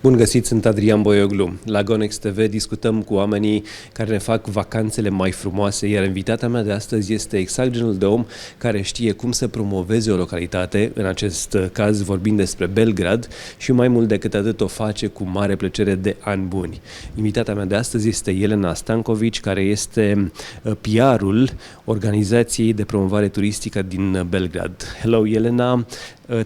Bun găsit, sunt Adrian Boioglu. La GoNEXT.ro discutăm cu oamenii care ne fac vacanțele mai frumoase, iar invitata mea de astăzi este exact genul de om care știe cum să promoveze o localitate, în acest caz vorbind despre Belgrad, și mai mult decât atât o face cu mare plăcere de ani buni. Invitata mea de astăzi este Jelena Stankovic, care este PR-ul Organizației de Promovare turistică din Belgrad. Hello, Jelena.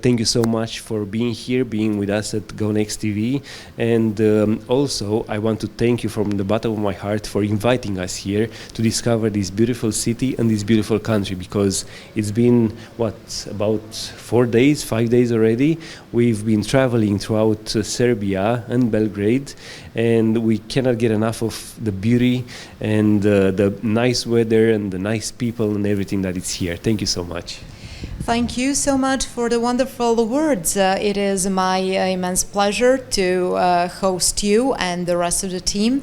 Thank you so much for being here, being with us at GoNEXT TV, and also I want to thank you from the bottom of my heart for inviting us here to discover this beautiful city and this beautiful country, because it's been, about 4 days, 5 days already. We've been traveling throughout Serbia and Belgrade, and we cannot get enough of the beauty and the nice weather and the nice people and everything that is here. Thank you so much. Thank you so much for the wonderful words. It is my immense pleasure to host you and the rest of the team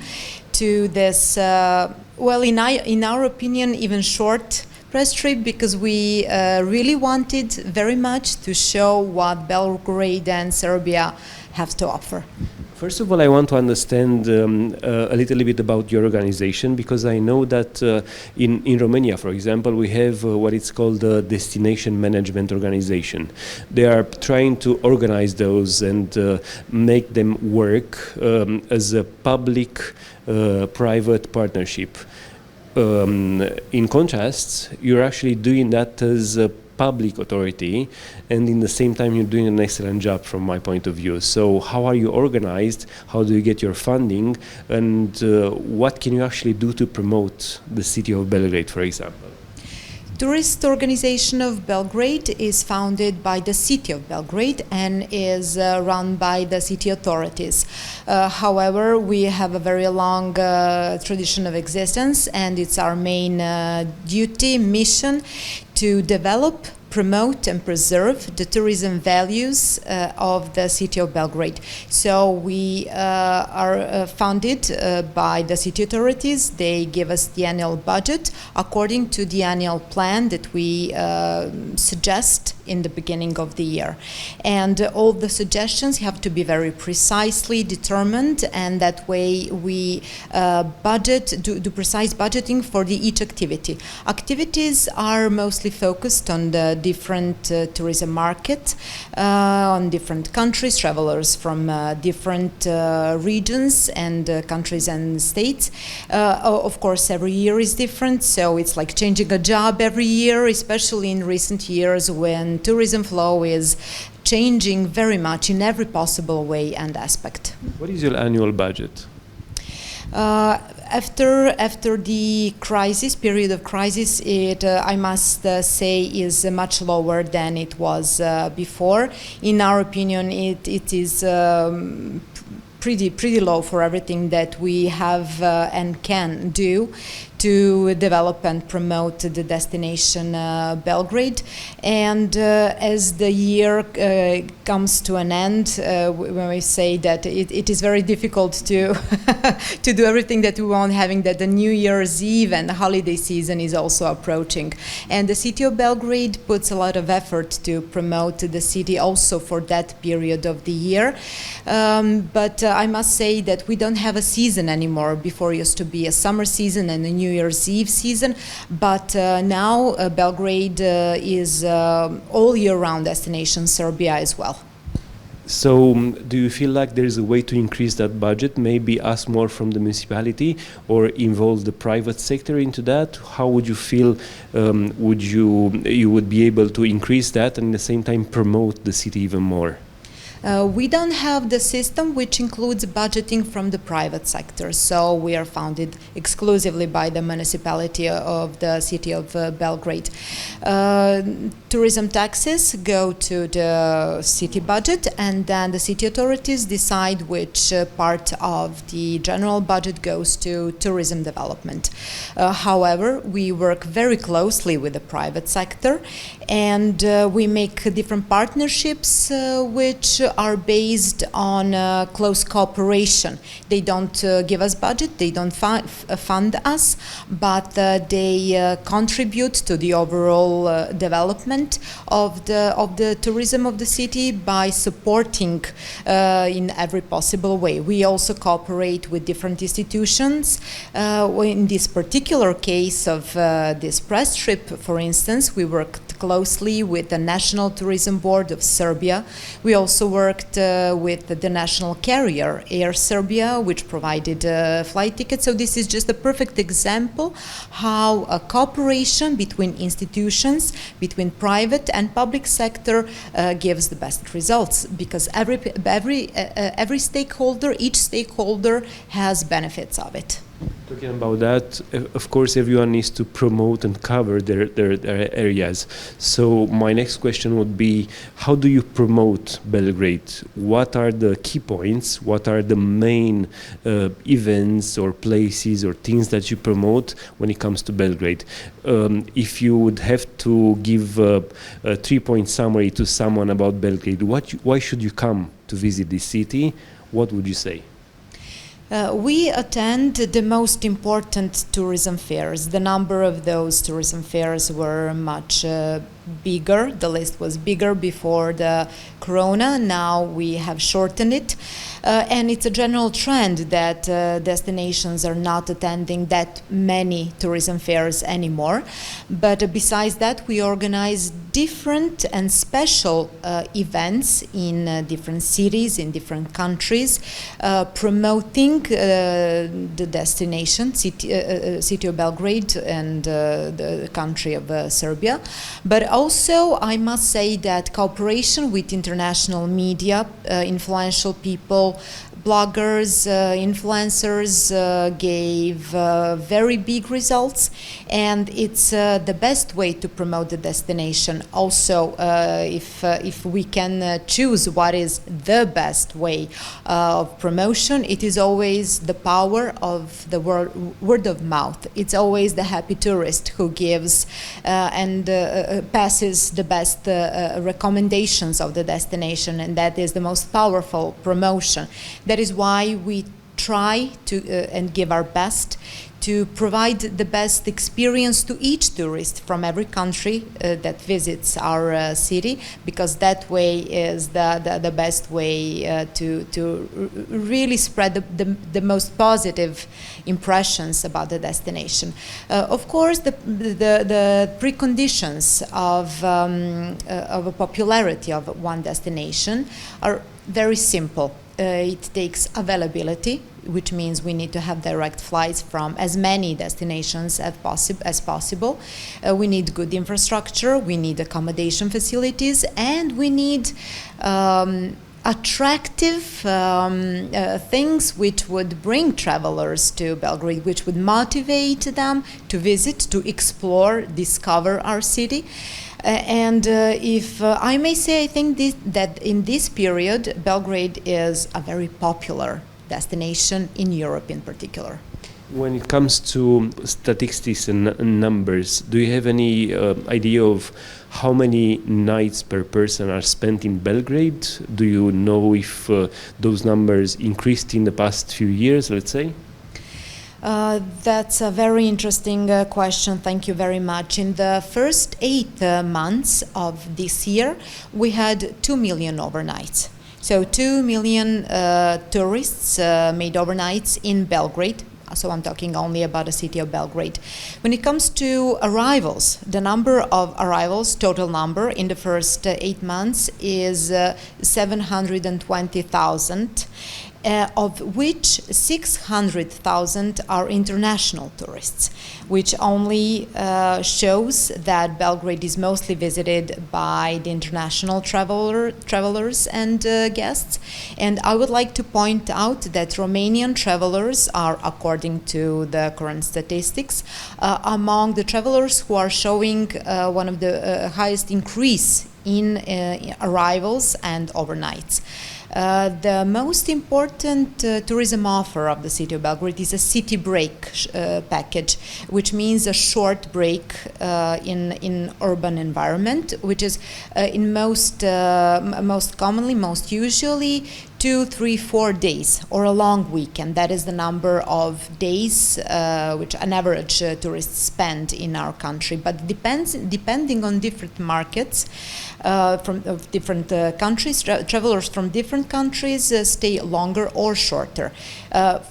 to this, in our opinion, even short press trip, because we really wanted very much to show what Belgrade and Serbia have to offer. First of all, I want to understand a little bit about your organization, because I know that in Romania, for example, we have what it's called the Destination Management Organization. They are trying to organize those and make them work as a public-private partnership. In contrast, you're actually doing that as a public authority, and in the same time you're doing an excellent job from my point of view. So how are you organized? How do you get your funding? And what can you actually do to promote the city of Belgrade, for example? Tourist Organization of Belgrade is founded by the city of Belgrade and is run by the city authorities. However, we have a very long tradition of existence, and it's our main duty, mission, to develop, promote and preserve the tourism values of the city of Belgrade. So we are funded by the city authorities. They give us the annual budget according to the annual plan that we suggest in the beginning of the year. And all the suggestions have to be very precisely determined, and that way we do precise budgeting for each activity. Activities are mostly focused on the different tourism market, on different countries, travelers from different regions and countries and states. Of course, every year is different, so it's like changing a job every year, especially in recent years when tourism flow is changing very much in every possible way and aspect. What is your annual budget? After the period of crisis, it I must say is much lower than it was before. In our opinion, it is pretty low for everything that we have and can do to develop and promote the destination Belgrade. And as the year comes to an end, when we say that it is very difficult to to do everything that we want, having that the New Year's Eve and the holiday season is also approaching. And the city of Belgrade puts a lot of effort to promote the city also for that period of the year. But I must say that we don't have a season anymore. Before it used to be a summer season and a New Year's Eve season, but now Belgrade is all year round destination, Serbia as well. So do you feel like there is a way to increase that budget, maybe ask more from the municipality or involve the private sector into that? How would you feel you would be able to increase that and at the same time promote the city even more? We don't have the system which includes budgeting from the private sector, so we are funded exclusively by the municipality of the city of Belgrade. Tourism taxes go to the city budget, and then the city authorities decide which part of the general budget goes to tourism development. However, we work very closely with the private sector, and we make different partnerships which are based on close cooperation. They don't give us budget, they don't fund us, but they contribute to the overall development development of the tourism of the city by supporting in every possible way. We also cooperate with different institutions. In this particular case of this press trip, for instance, we worked closely with the National Tourism Board of Serbia. We also worked with the national carrier Air Serbia, which provided flight tickets. So this is just a perfect example how a cooperation between institutions, between private and public sector gives the best results, because every stakeholder, each stakeholder has benefits of it. Talking about that, of course, everyone needs to promote and cover their areas. So my next question would be, how do you promote Belgrade? What are the key points? What are the main events or places or things that you promote when it comes to Belgrade? If you would have to give a 3-point summary to someone about Belgrade, why should you come to visit this city? What would you say? We attend the most important tourism fairs. The number of those tourism fairs were much bigger. The list was bigger before the corona. Now we have shortened it. And it's a general trend that destinations are not attending that many tourism fairs anymore. But besides that, we organize different and special events in different cities, in different countries, promoting the destination, city of Belgrade and the country of Serbia. But also, I must say that cooperation with international media, influential people, bloggers, influencers gave very big results, and it's the best way to promote the destination. Also, if we can choose what is the best way of promotion, it is always the power of the word of mouth. It's always the happy tourist who gives and passes the best recommendations of the destination, and that is the most powerful promotion. That is why we try to and give our best to provide the best experience to each tourist from every country that visits our city, because that way is the best way to really spread the most positive impressions about the destination. Of course, the preconditions of a popularity of one destination are very simple. It takes availability, which means we need to have direct flights from as many destinations as possible. We need good infrastructure, we need accommodation facilities, and we need attractive things which would bring travelers to Belgrade, which would motivate them to visit, to explore, discover our city. And if I may say, I think that in this period, Belgrade is a very popular destination in Europe in particular. When it comes to statistics and numbers, do you have any idea of how many nights per person are spent in Belgrade? Do you know if those numbers increased in the past few years, let's say? That's a very interesting question. Thank you very much. In the first 8 months of this year, we had 2 million overnights. So 2 million tourists made overnights in Belgrade. So I'm talking only about the city of Belgrade. When it comes to arrivals, the number of arrivals, total number, in the first 8 months is 720,000. Of which 600,000 are international tourists, which only shows that Belgrade is mostly visited by the international travelers and guests. And I would like to point out that Romanian travelers are, according to the current statistics, among the travelers who are showing one of the highest increase in arrivals and overnights. The most important tourism offer of the city of Belgrade is a city break package, which means a short break in urban environment, which is in most commonly, most usually 2, 3, 4 days or a long weekend. That is the number of days which an average tourist spend in our country. But depending on different markets from different countries, travelers from different countries stay longer or shorter.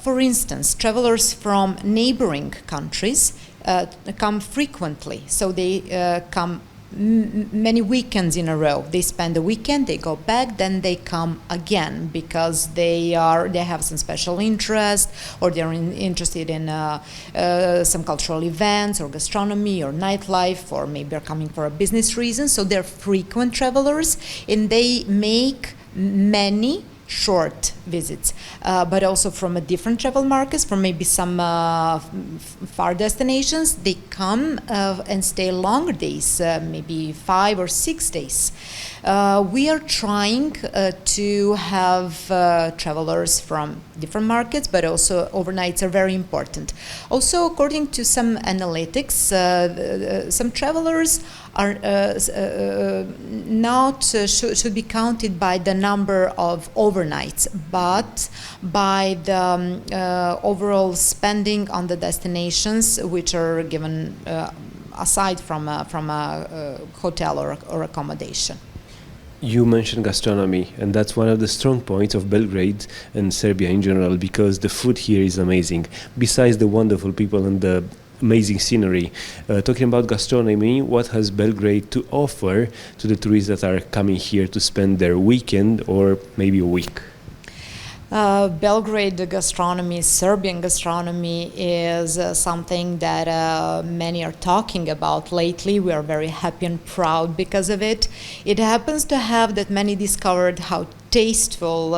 For instance, travelers from neighboring countries come frequently, so they come many weekends in a row. They spend a weekend, they go back, then they come again because they have some special interest, or they're interested in some cultural events or gastronomy or nightlife, or maybe are coming for a business reason. So they're frequent travelers, and they make many short visits, but also from a different travel markets, from maybe some far destinations. They come and stay longer days, maybe 5 or 6 days. We are trying to have travelers from different markets, but also overnights are very important. Also, according to some analytics, some travelers are not should be counted by the number of overnights, but by the overall spending on the destinations which are given aside from a hotel or accommodation. You mentioned gastronomy, and that's one of the strong points of Belgrade and Serbia in general, because the food here is amazing. Besides the wonderful people and the amazing scenery, talking about gastronomy, what has Belgrade to offer to the tourists that are coming here to spend their weekend or maybe a week? Belgrade gastronomy, Serbian gastronomy, is something that many are talking about lately. We are very happy and proud because of it. It happens to have that many discovered how tasteful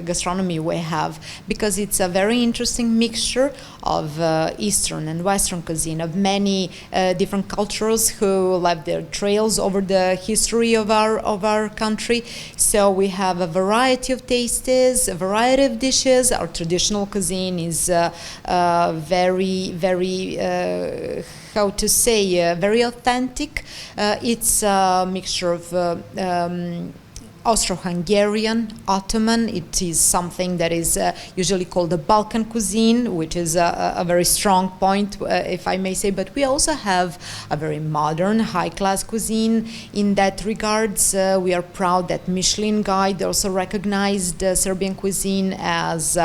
gastronomy we have, because it's a very interesting mixture of Eastern and Western cuisine, of many different cultures who left their trails over the history of our country. So we have a variety of tastes, a variety of dishes. Our traditional cuisine is very, very how to say, very authentic. It's a mixture of Austro-Hungarian, Ottoman. It is something that is usually called the Balkan cuisine, which is a very strong point, if I may say. But we also have a very modern, high-class cuisine. In that regards, we are proud that Michelin Guide also recognized Serbian cuisine as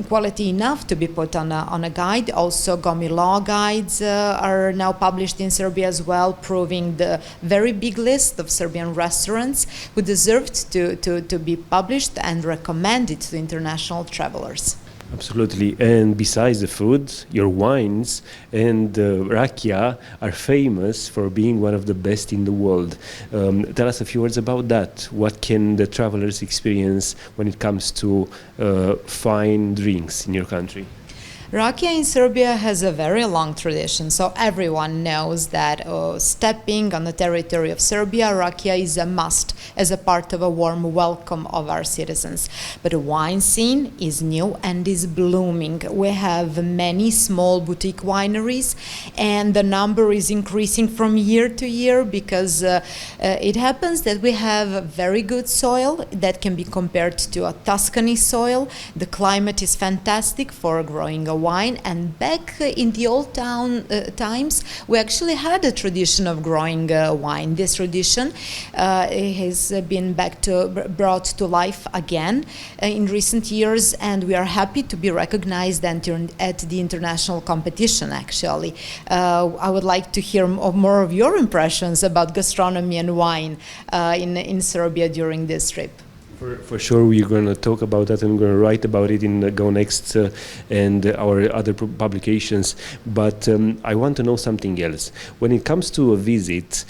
quality enough to be put on a guide. Also, GOMI law guides are now published in Serbia as well, proving the very big list of Serbian restaurants who deserved to be published and recommended to international travelers. Absolutely. And besides the food, your wines and rakia are famous for being one of the best in the world. Tell us a few words about that. What can the travelers experience when it comes to fine drinks in your country? Rakia in Serbia has a very long tradition, so everyone knows that stepping on the territory of Serbia, rakia is a must as a part of a warm welcome of our citizens. But the wine scene is new and is blooming. We have many small boutique wineries, and the number is increasing from year to year because it happens that we have very good soil that can be compared to a Tuscany soil. The climate is fantastic for growing a wine, and back in the old times we actually had a tradition of growing wine. This tradition has been brought to life again in recent years, and we are happy to be recognized at the international competition. Actually, I would like to hear more of your impressions about gastronomy and wine in Serbia during this trip. For sure, we're going to talk about that, and we're going to write about it in the GoNext and our other publications. But I want to know something else. When it comes to a visit,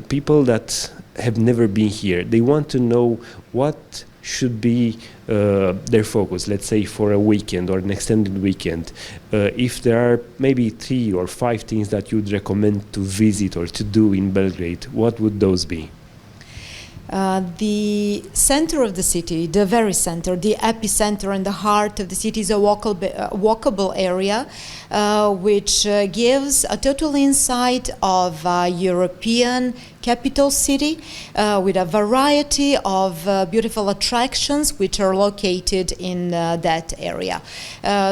people that have never been here, they want to know what should be their focus, let's say for a weekend or an extended weekend. If there are maybe 3 or 5 things that you'd recommend to visit or to do in Belgrade, what would those be? The center of the city, the very center, the epicenter and the heart of the city is a walkable area which gives a total insight of European capital city with a variety of beautiful attractions which are located in that area.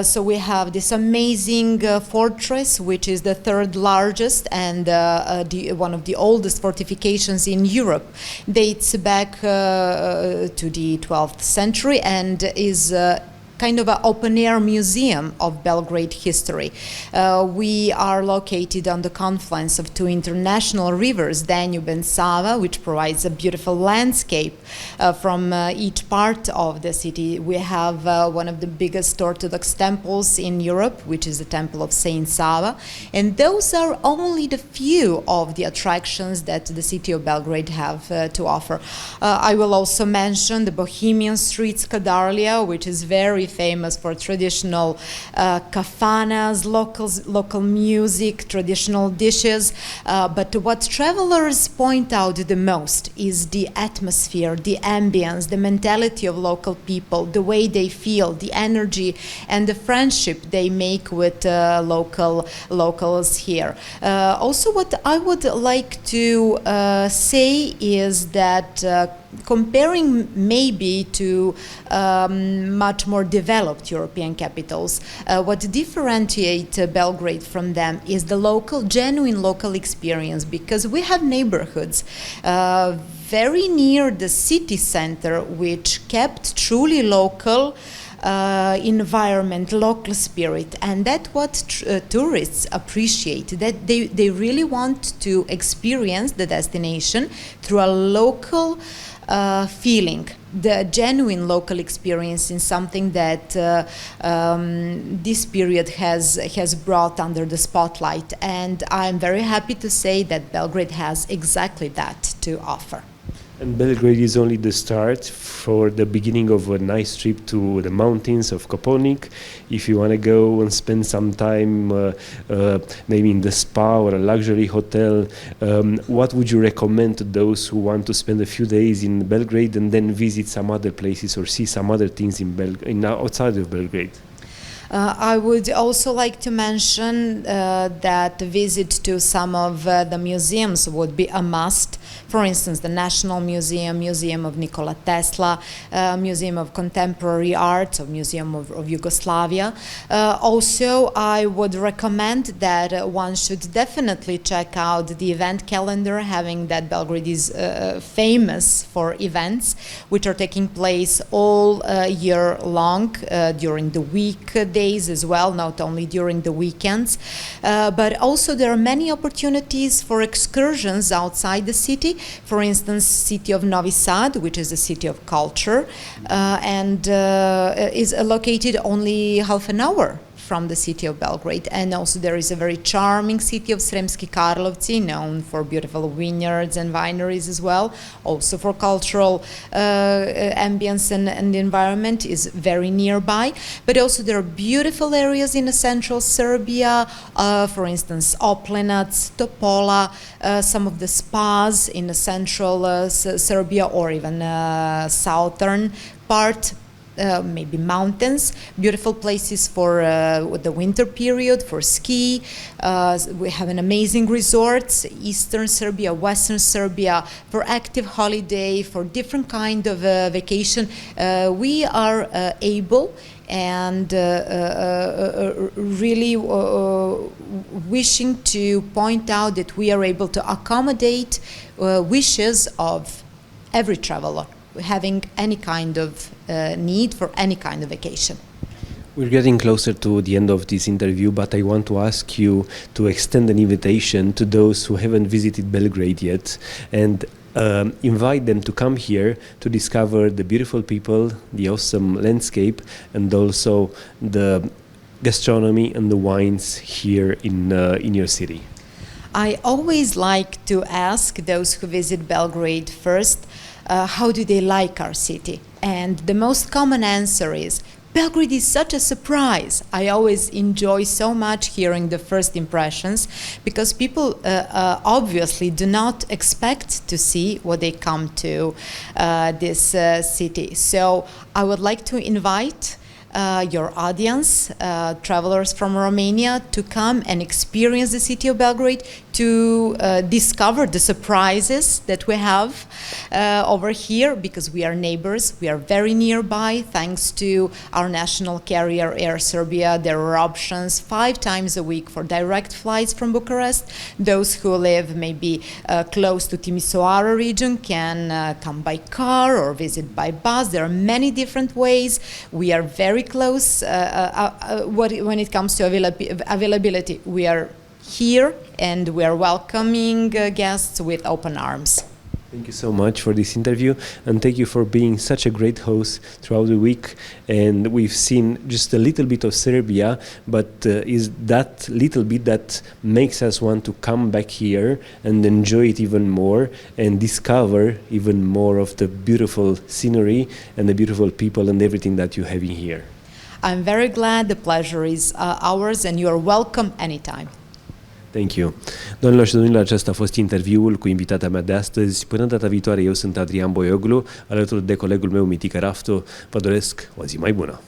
So we have this amazing fortress, which is the third largest and one of the oldest fortifications in Europe. Dates back to the 12th century and is kind of an open-air museum of Belgrade history. We are located on the confluence of two international rivers, Danube and Sava, which provides a beautiful landscape from each part of the city. We have one of the biggest Orthodox temples in Europe, which is the Temple of Saint Sava, and those are only the few of the attractions that the city of Belgrade have to offer. I will also mention the Bohemian streets Kadarlia, which is very famous for traditional kafanas, local music, traditional dishes. But what travelers point out the most is the atmosphere, the ambience, the mentality of local people, the way they feel, the energy and the friendship they make with locals here. Also, what I would like to say is that comparing maybe to much more developed European capitals, what differentiates Belgrade from them is the genuine local experience, because we have neighborhoods very near the city center which kept truly local environment, local spirit, and that's what tourists appreciate, that they really want to experience the destination through a local feeling, the genuine local experience, in something that this period has brought under the spotlight, and I'm very happy to say that Belgrade has exactly that to offer. And Belgrade is only the start for the beginning of a nice trip to the mountains of Koponik. If you want to go and spend some time maybe in the spa or a luxury hotel, what would you recommend to those who want to spend a few days in Belgrade and then visit some other places or see some other things outside of Belgrade? I would also like to mention that the visit to some of the museums would be a must. For instance, the National Museum, Museum of Nikola Tesla, Museum of Contemporary Art, or Museum of Yugoslavia. Also, I would recommend that one should definitely check out the event calendar, having that Belgrade is famous for events which are taking place all year long, during the weekdays as well, not only during the weekends. But also there are many opportunities for excursions outside the city. For instance, city of Novi Sad, which is a city of culture, and is located only half an hour from the city of Belgrade. And also there is a very charming city of Sremski Karlovci, known for beautiful vineyards and wineries as well. Also for cultural ambience and environment, is very nearby. But also there are beautiful areas in the central Serbia, for instance, Oplenac, Topola, some of the spas in the central Serbia, or even southern part. Maybe mountains, beautiful places for the winter period, for ski. We have an amazing resorts, Eastern Serbia, Western Serbia, for active holiday, for different kind of vacation. We are able and really wishing to point out that we are able to accommodate wishes of every traveler having any kind of need for any kind of vacation. We're getting closer to the end of this interview, but I want to ask you to extend an invitation to those who haven't visited Belgrade yet and invite them to come here to discover the beautiful people, the awesome landscape, and also the gastronomy and the wines here in your city. I always like to ask those who visit Belgrade first, how do they like our city? And the most common answer is, Belgrade is such a surprise. I always enjoy so much hearing the first impressions, because people obviously do not expect to see what they come to this city. So I would like to invite your audience, travelers from Romania, to come and experience the city of Belgrade, discover the surprises that we have over here, because we are neighbors, we are very nearby. Thanks to our national carrier Air Serbia, there are options 5 times a week for direct flights from Bucharest. Those who live maybe close to Timisoara region can come by car or visit by bus. There are many different ways. We are very close when it comes to availability. We are here and we are welcoming guests with open arms. Thank you so much for this interview, and thank you for being such a great host throughout the week. And we've seen just a little bit of Serbia, but is that little bit that makes us want to come back here and enjoy it even more and discover even more of the beautiful scenery and the beautiful people and everything that you have in here. I'm very glad. The pleasure is ours, and you are welcome anytime. Thank you. Doamnelor și domnilor, acesta a fost interviul cu invitata mea de astăzi. Până data viitoare, eu sunt Adrian Boioglu, alături de colegul meu Mitică Raftu. Vă doresc o zi mai bună!